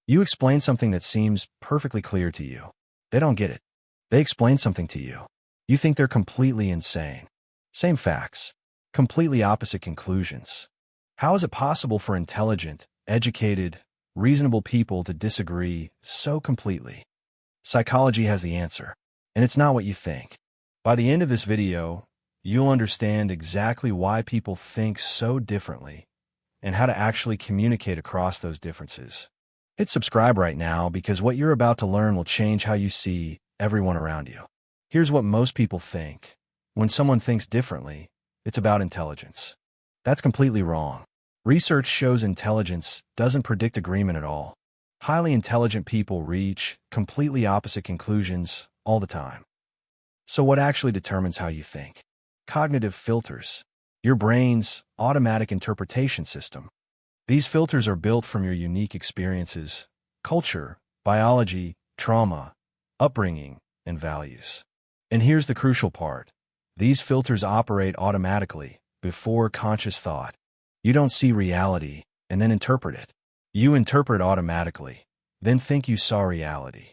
You explain something that seems perfectly clear to you. They don't get it. They explain something to you. You think they're completely insane. Same facts. Completely opposite conclusions. How is it possible for intelligent, educated, reasonable people to disagree so completely? Psychology has the answer, and it's not what you think. By the end of this video, you'll understand exactly why people think so differently and how to actually communicate across those differences. Hit subscribe right now because what you're about to learn will change how you see everyone around you. Here's what most people think. When someone thinks differently, it's about intelligence. That's completely wrong. Research shows intelligence doesn't predict agreement at all. Highly intelligent people reach completely opposite conclusions all the time. So what actually determines how you think? Cognitive filters. Your brain's automatic interpretation system. These filters are built from your unique experiences, culture, biology, trauma, upbringing, and values. And here's the crucial part. These filters operate automatically, before conscious thought. You don't see reality and then interpret it. You interpret automatically, then think you saw reality.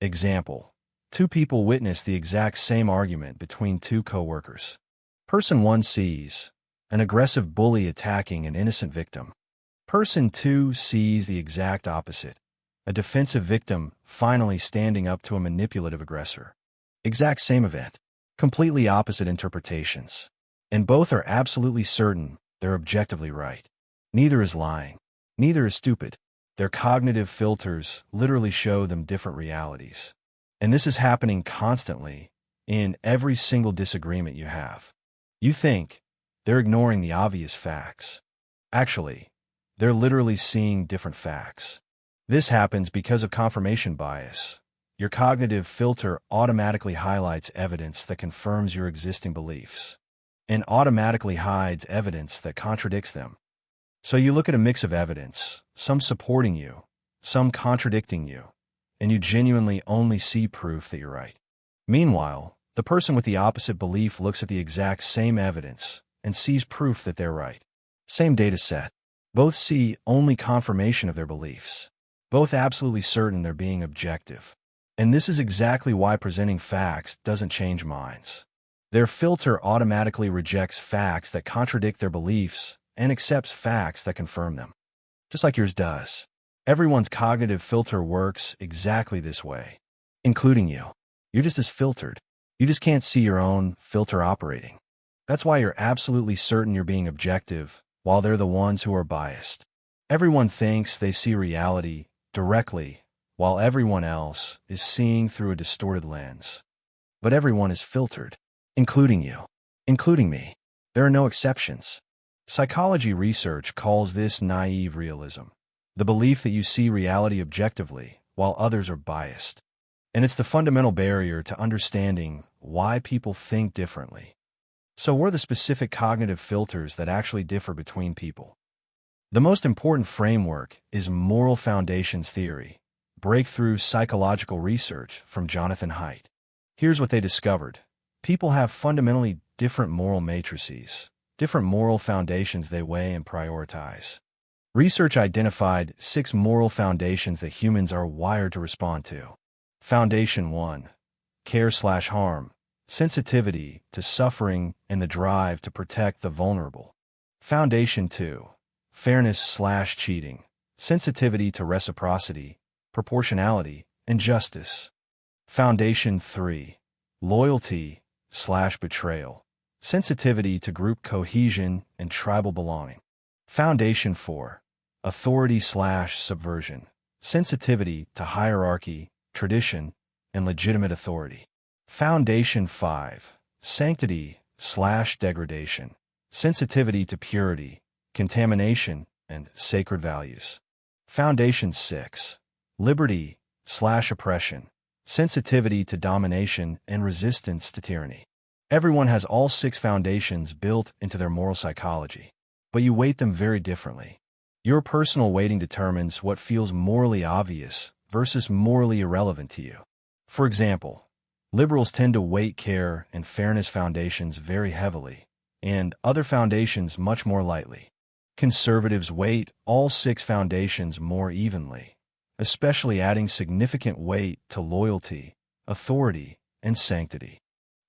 Example. Two people witness the exact same argument between two coworkers. Person 1 sees an aggressive bully attacking an innocent victim. Person 2 sees the exact opposite, a defensive victim finally standing up to a manipulative aggressor. Exact same event, completely opposite interpretations. And both are absolutely certain they're objectively right. Neither is lying. Neither is stupid. Their cognitive filters literally show them different realities. And this is happening constantly in every single disagreement you have. You think they're ignoring the obvious facts. Actually, they're literally seeing different facts. This happens because of confirmation bias. Your cognitive filter automatically highlights evidence that confirms your existing beliefs and automatically hides evidence that contradicts them. So you look at a mix of evidence, some supporting you, some contradicting you, and you genuinely only see proof that you're right. Meanwhile, the person with the opposite belief looks at the exact same evidence and sees proof that they're right. Same data set. Both see only confirmation of their beliefs. Both absolutely certain they're being objective. And this is exactly why presenting facts doesn't change minds. Their filter automatically rejects facts that contradict their beliefs and accepts facts that confirm them. Just like yours does. Everyone's cognitive filter works exactly this way, including you. You're just as filtered. You just can't see your own filter operating. That's why you're absolutely certain you're being objective, while they're the ones who are biased. Everyone thinks they see reality directly, while everyone else is seeing through a distorted lens. But everyone is filtered, including you, including me. There are no exceptions. Psychology research calls this naive realism, the belief that you see reality objectively, while others are biased. And it's the fundamental barrier to understanding why people think differently. So what are the specific cognitive filters that actually differ between people? The most important framework is moral foundations theory, breakthrough psychological research from Jonathan Haidt. Here's what they discovered. People have fundamentally different moral matrices, different moral foundations they weigh and prioritize. Research identified 6 moral foundations that humans are wired to respond to. Foundation 1. Care/harm, sensitivity to suffering and the drive to protect the vulnerable. Foundation 2. Fairness/cheating, sensitivity to reciprocity, proportionality, and justice. Foundation 3. Loyalty/betrayal, sensitivity to group cohesion and tribal belonging. Foundation 4. Authority/subversion, sensitivity to hierarchy, tradition, and legitimate authority. Foundation 5. Sanctity/degradation, sensitivity to purity, contamination, and sacred values. Foundation 6. Liberty/oppression, sensitivity to domination and resistance to tyranny. Everyone has all 6 foundations built into their moral psychology, but you weight them very differently. Your personal weighting determines what feels morally obvious versus morally irrelevant to you. For example, liberals tend to weight care and fairness foundations very heavily, and other foundations much more lightly. Conservatives weight all 6 foundations more evenly, especially adding significant weight to loyalty, authority, and sanctity.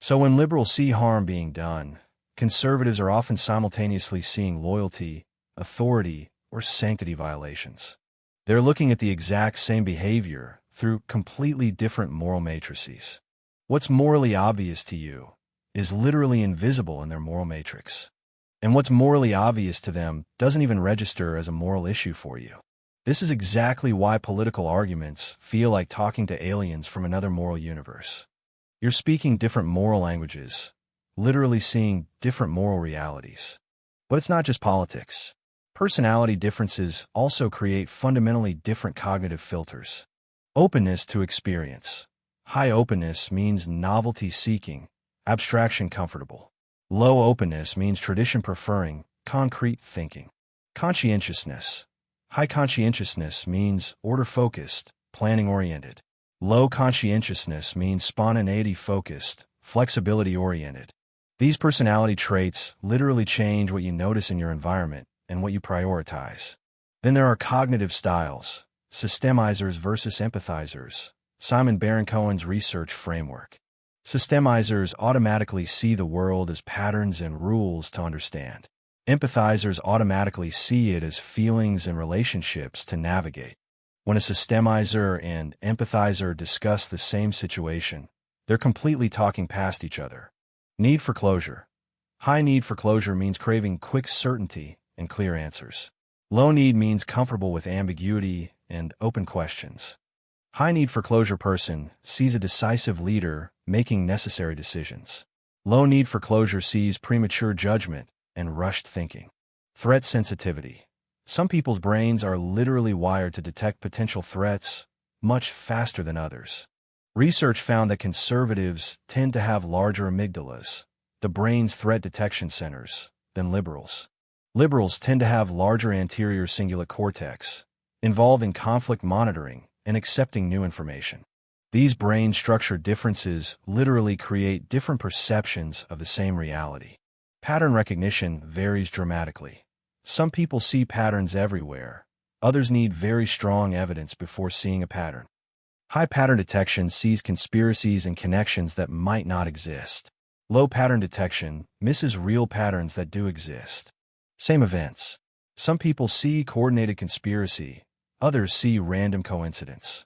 So when liberals see harm being done, conservatives are often simultaneously seeing loyalty, authority, or sanctity violations. They're looking at the exact same behavior through completely different moral matrices. What's morally obvious to you is literally invisible in their moral matrix. And what's morally obvious to them doesn't even register as a moral issue for you. This is exactly why political arguments feel like talking to aliens from another moral universe. You're speaking different moral languages, literally seeing different moral realities. But it's not just politics. Personality differences also create fundamentally different cognitive filters. Openness to experience. High openness means novelty-seeking, abstraction comfortable. Low openness means tradition preferring, concrete thinking. Conscientiousness. High conscientiousness means order-focused, planning-oriented. Low conscientiousness means spontaneity-focused, flexibility-oriented. These personality traits literally change what you notice in your environment and what you prioritize. Then there are cognitive styles, systemizers versus empathizers, Simon Baron-Cohen's research framework. Systemizers automatically see the world as patterns and rules to understand. Empathizers automatically see it as feelings and relationships to navigate. When a systemizer and empathizer discuss the same situation, they're completely talking past each other. Need for closure. High need for closure means craving quick certainty and clear answers. Low need means comfortable with ambiguity and open questions. High need for closure person sees a decisive leader making necessary decisions. Low need for closure sees premature judgment and rushed thinking. Threat sensitivity. Some people's brains are literally wired to detect potential threats much faster than others. Research found that conservatives tend to have larger amygdalas, the brain's threat detection centers, than liberals. Liberals tend to have larger anterior cingulate cortex, involved in conflict monitoring and accepting new information. These brain structure differences literally create different perceptions of the same reality. Pattern recognition varies dramatically. Some people see patterns everywhere. Others need very strong evidence before seeing a pattern. High pattern detection sees conspiracies and connections that might not exist. Low pattern detection misses real patterns that do exist. Same events. Some people see coordinated conspiracy. Others see random coincidence.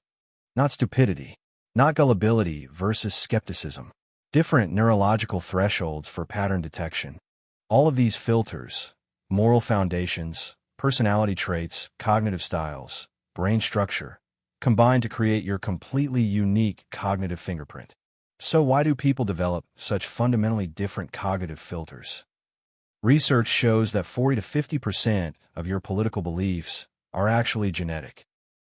Not stupidity. Not gullibility versus skepticism. Different neurological thresholds for pattern detection. All of these filters, moral foundations, personality traits, cognitive styles, brain structure, combine to create your completely unique cognitive fingerprint. So why do people develop such fundamentally different cognitive filters? Research shows that 40 to 50% of your political beliefs are actually genetic.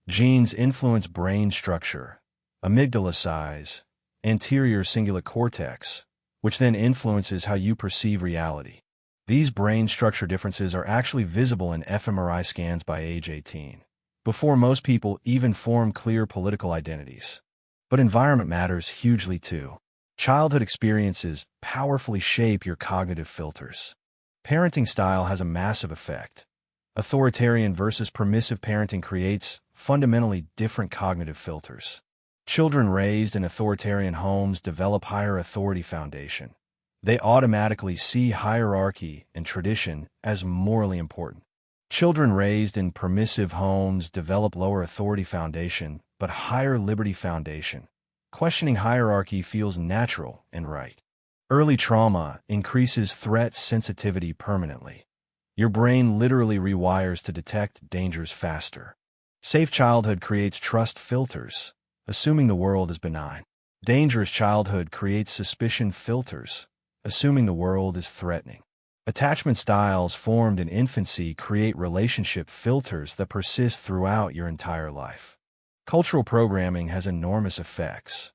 Genes influence brain structure, amygdala size, anterior cingulate cortex, which then influences how you perceive reality. These brain structure differences are actually visible in fMRI scans by age 18, before most people even form clear political identities. But environment matters hugely too. Childhood experiences powerfully shape your cognitive filters. Parenting style has a massive effect. Authoritarian versus permissive parenting creates fundamentally different cognitive filters. Children raised in authoritarian homes develop higher authority foundation. They automatically see hierarchy and tradition as morally important. Children raised in permissive homes develop lower authority foundation, but higher liberty foundation. Questioning hierarchy feels natural and right. Early trauma increases threat sensitivity permanently. Your brain literally rewires to detect dangers faster. Safe childhood creates trust filters, assuming the world is benign. Dangerous childhood creates suspicion filters, assuming the world is threatening. Attachment styles formed in infancy create relationship filters that persist throughout your entire life. Cultural programming has enormous effects.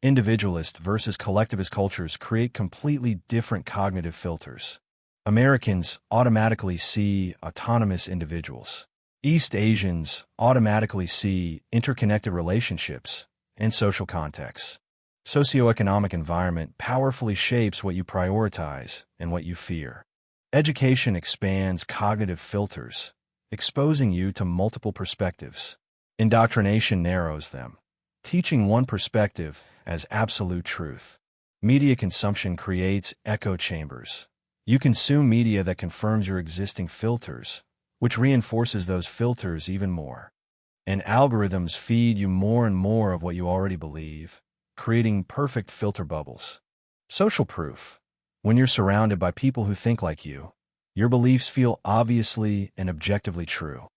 Individualist versus collectivist cultures create completely different cognitive filters. Americans automatically see autonomous individuals. East Asians automatically see interconnected relationships and social contexts. Socioeconomic environment powerfully shapes what you prioritize and what you fear. Education expands cognitive filters, exposing you to multiple perspectives. Indoctrination narrows them, teaching one perspective as absolute truth. Media consumption creates echo chambers. You consume media that confirms your existing filters, which reinforces those filters even more. And algorithms feed you more and more of what you already believe, creating perfect filter bubbles. Social proof. When you're surrounded by people who think like you, your beliefs feel obviously and objectively true.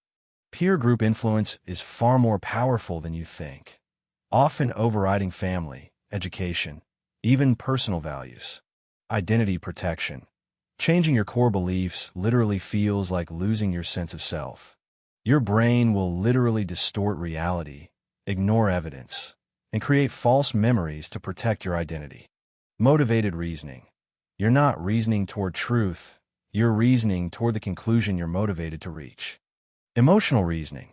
Peer group influence is far more powerful than you think, often overriding family, education, even personal values. Identity protection. Changing your core beliefs literally feels like losing your sense of self. Your brain will literally distort reality, ignore evidence, and create false memories to protect your identity. Motivated reasoning. You're not reasoning toward truth, you're reasoning toward the conclusion you're motivated to reach. Emotional reasoning.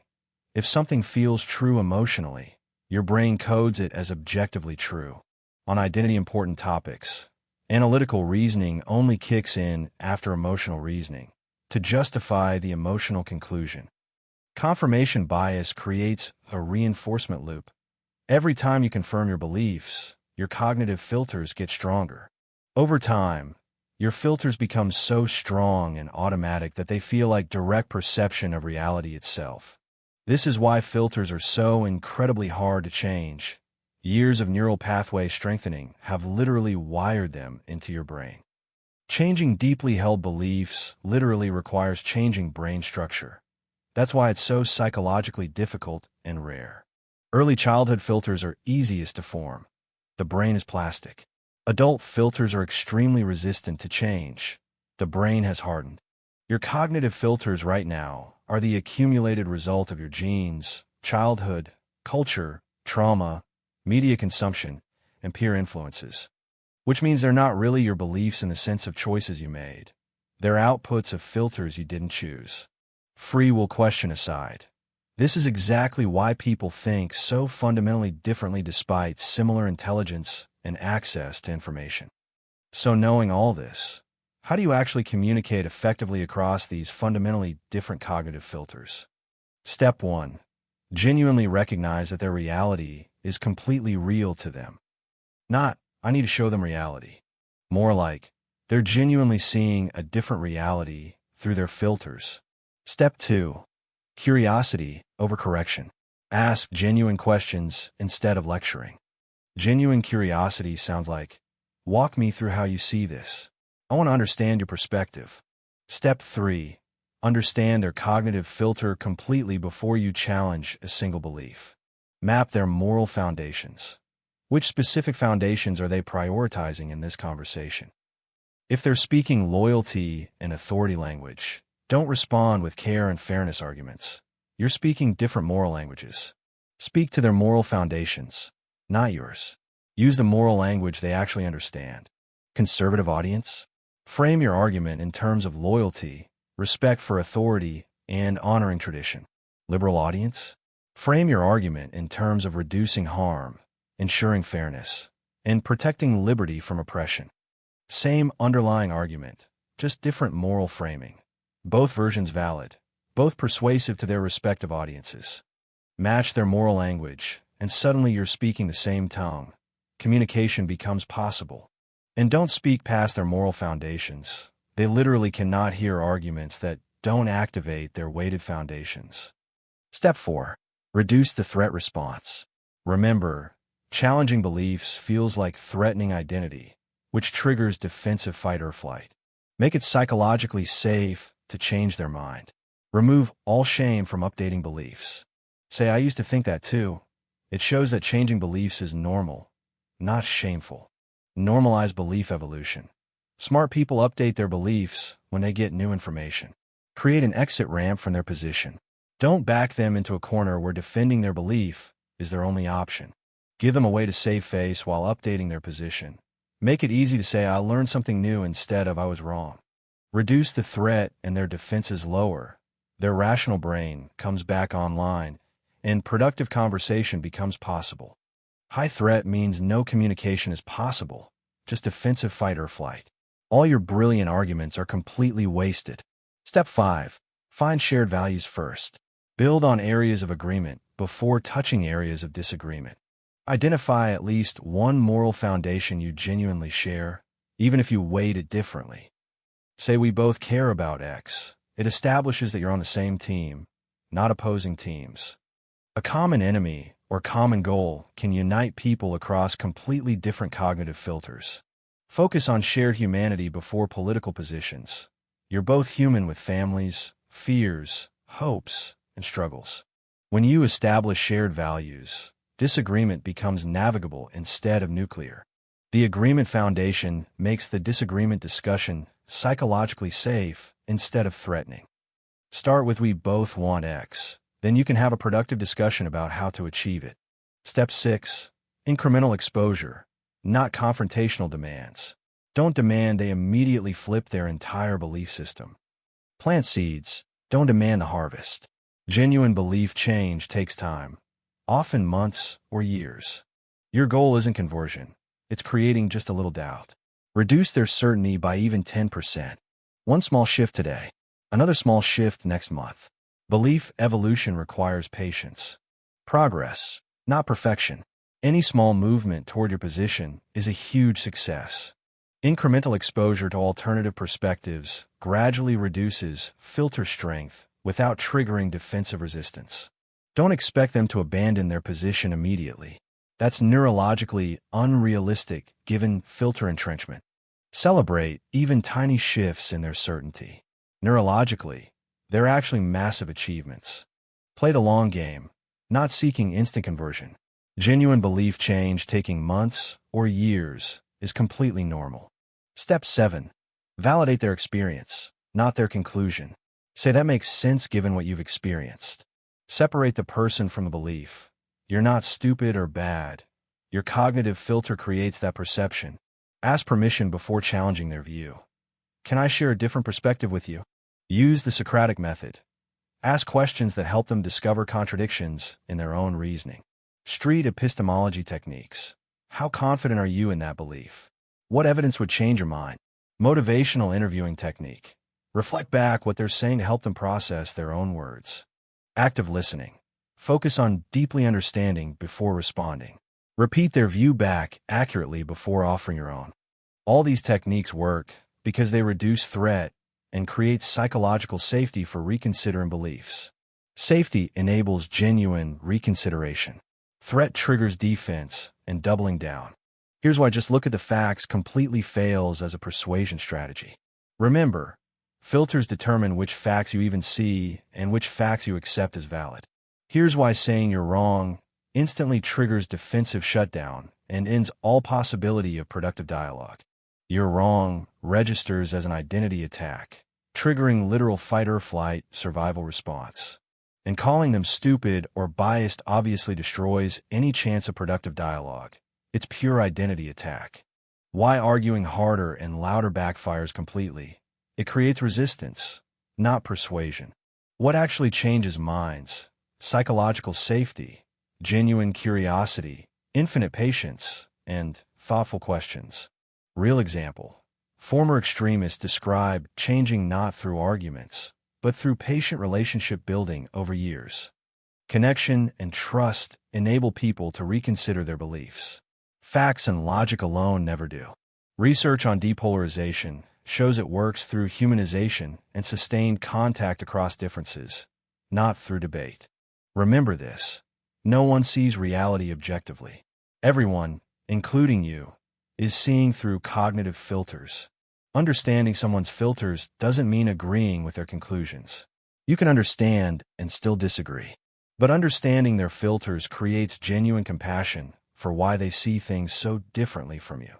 If something feels true emotionally, your brain codes it as objectively true. On identity-important topics, analytical reasoning only kicks in after emotional reasoning to justify the emotional conclusion. Confirmation bias creates a reinforcement loop. Every time you confirm your beliefs, your cognitive filters get stronger. Over time, your filters become so strong and automatic that they feel like direct perception of reality itself. This is why filters are so incredibly hard to change. Years of neural pathway strengthening have literally wired them into your brain. Changing deeply held beliefs literally requires changing brain structure. That's why it's so psychologically difficult and rare. Early childhood filters are easiest to form. The brain is plastic. Adult filters are extremely resistant to change. The brain has hardened. Your cognitive filters right now are the accumulated result of your genes, childhood, culture, trauma, media consumption, and peer influences. Which means they're not really your beliefs in the sense of choices you made. They're outputs of filters you didn't choose. Free will question aside. This is exactly why people think so fundamentally differently despite similar intelligence and access to information. So knowing all this, how do you actually communicate effectively across these fundamentally different cognitive filters? Step 1. Genuinely recognize that their reality is completely real to them. Not, I need to show them reality. More like, they're genuinely seeing a different reality through their filters. Step 2. Curiosity over correction. Ask genuine questions instead of lecturing. Genuine curiosity sounds like, walk me through how you see this. I want to understand your perspective. Step 3. Understand their cognitive filter completely before you challenge a single belief. Map their moral foundations. Which specific foundations are they prioritizing in this conversation? If they're speaking loyalty and authority language, don't respond with care and fairness arguments. You're speaking different moral languages. Speak to their moral foundations, not yours. Use the moral language they actually understand. Conservative audience? Frame your argument in terms of loyalty, respect for authority, and honoring tradition. Liberal audience? Frame your argument in terms of reducing harm, ensuring fairness, and protecting liberty from oppression. Same underlying argument, just different moral framing. Both versions valid, both persuasive to their respective audiences. Match their moral language, and suddenly you're speaking the same tongue. Communication becomes possible. And don't speak past their moral foundations. They literally cannot hear arguments that don't activate their weighted foundations. Step 4. Reduce the threat response. Remember, challenging beliefs feels like threatening identity, which triggers defensive fight or flight. Make it psychologically safe to change their mind. Remove all shame from updating beliefs. Say, I used to think that too. It shows that changing beliefs is normal, not shameful. Normalize belief evolution. Smart people update their beliefs when they get new information. Create an exit ramp from their position. Don't back them into a corner where defending their belief is their only option. Give them a way to save face while updating their position. Make it easy to say, I learned something new instead of I was wrong. Reduce the threat and their defenses lower. Their rational brain comes back online, and productive conversation becomes possible. High threat means no communication is possible, just defensive fight or flight. All your brilliant arguments are completely wasted. Step 5. Find shared values first. Build on areas of agreement before touching areas of disagreement. Identify at least one moral foundation you genuinely share, even if you weight it differently. Say we both care about X. It establishes that you're on the same team, not opposing teams. A common enemy or common goal can unite people across completely different cognitive filters. Focus on shared humanity before political positions. You're both human with families, fears, hopes, and struggles. When you establish shared values, disagreement becomes navigable instead of nuclear. The agreement foundation makes the disagreement discussion psychologically safe instead of threatening. Start with "we both want X." Then you can have a productive discussion about how to achieve it. Step 6. Incremental exposure, not confrontational demands. Don't demand they immediately flip their entire belief system. Plant seeds, don't demand the harvest. Genuine belief change takes time, often months or years. Your goal isn't conversion, it's creating just a little doubt. Reduce their certainty by even 10%. One small shift today, another small shift next month. Belief evolution requires patience. Progress, not perfection. Any small movement toward your position is a huge success. Incremental exposure to alternative perspectives gradually reduces filter strength without triggering defensive resistance. Don't expect them to abandon their position immediately. That's neurologically unrealistic given filter entrenchment. Celebrate even tiny shifts in their certainty. Neurologically, they're actually massive achievements. Play the long game, not seeking instant conversion. Genuine belief change taking months or years is completely normal. Step 7. Validate their experience, not their conclusion. Say that makes sense given what you've experienced. Separate the person from the belief. You're not stupid or bad. Your cognitive filter creates that perception. Ask permission before challenging their view. Can I share a different perspective with you? Use the Socratic method. Ask questions that help them discover contradictions in their own reasoning. Street epistemology techniques. How confident are you in that belief? What evidence would change your mind? Motivational interviewing technique. Reflect back what they're saying to help them process their own words. Active listening. Focus on deeply understanding before responding. Repeat their view back accurately before offering your own. All these techniques work because they reduce threat and create psychological safety for reconsidering beliefs. Safety enables genuine reconsideration. Threat triggers defense and doubling down. Here's why just look at the facts completely fails as a persuasion strategy. Remember, filters determine which facts you even see and which facts you accept as valid. Here's why saying you're wrong instantly triggers defensive shutdown and ends all possibility of productive dialogue. You're wrong registers as an identity attack, triggering literal fight-or-flight survival response. And calling them stupid or biased obviously destroys any chance of productive dialogue. It's pure identity attack. Why arguing harder and louder backfires completely? It creates resistance, not persuasion. What actually changes minds? Psychological safety, genuine curiosity, infinite patience, and thoughtful questions. Real example. Former extremists describe changing not through arguments, but through patient relationship building over years. Connection and trust enable people to reconsider their beliefs. Facts and logic alone never do. Research on depolarization shows it works through humanization and sustained contact across differences, not through debate. Remember this. No one sees reality objectively. Everyone, including you, is seeing through cognitive filters. Understanding someone's filters doesn't mean agreeing with their conclusions. You can understand and still disagree. But understanding their filters creates genuine compassion for why they see things so differently from you.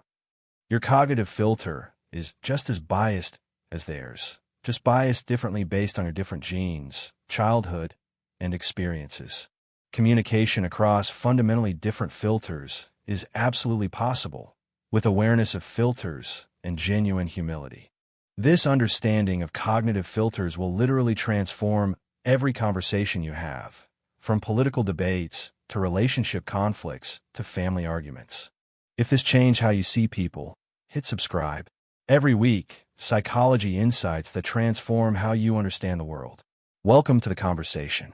Your cognitive filter is just as biased as theirs, just biased differently based on your different genes, childhood, and experiences. Communication across fundamentally different filters is absolutely possible with awareness of filters and genuine humility. This understanding of cognitive filters will literally transform every conversation you have, from political debates to relationship conflicts to family arguments. If this changed how you see people, hit subscribe. Every week, psychology insights that transform how you understand the world. Welcome to the conversation.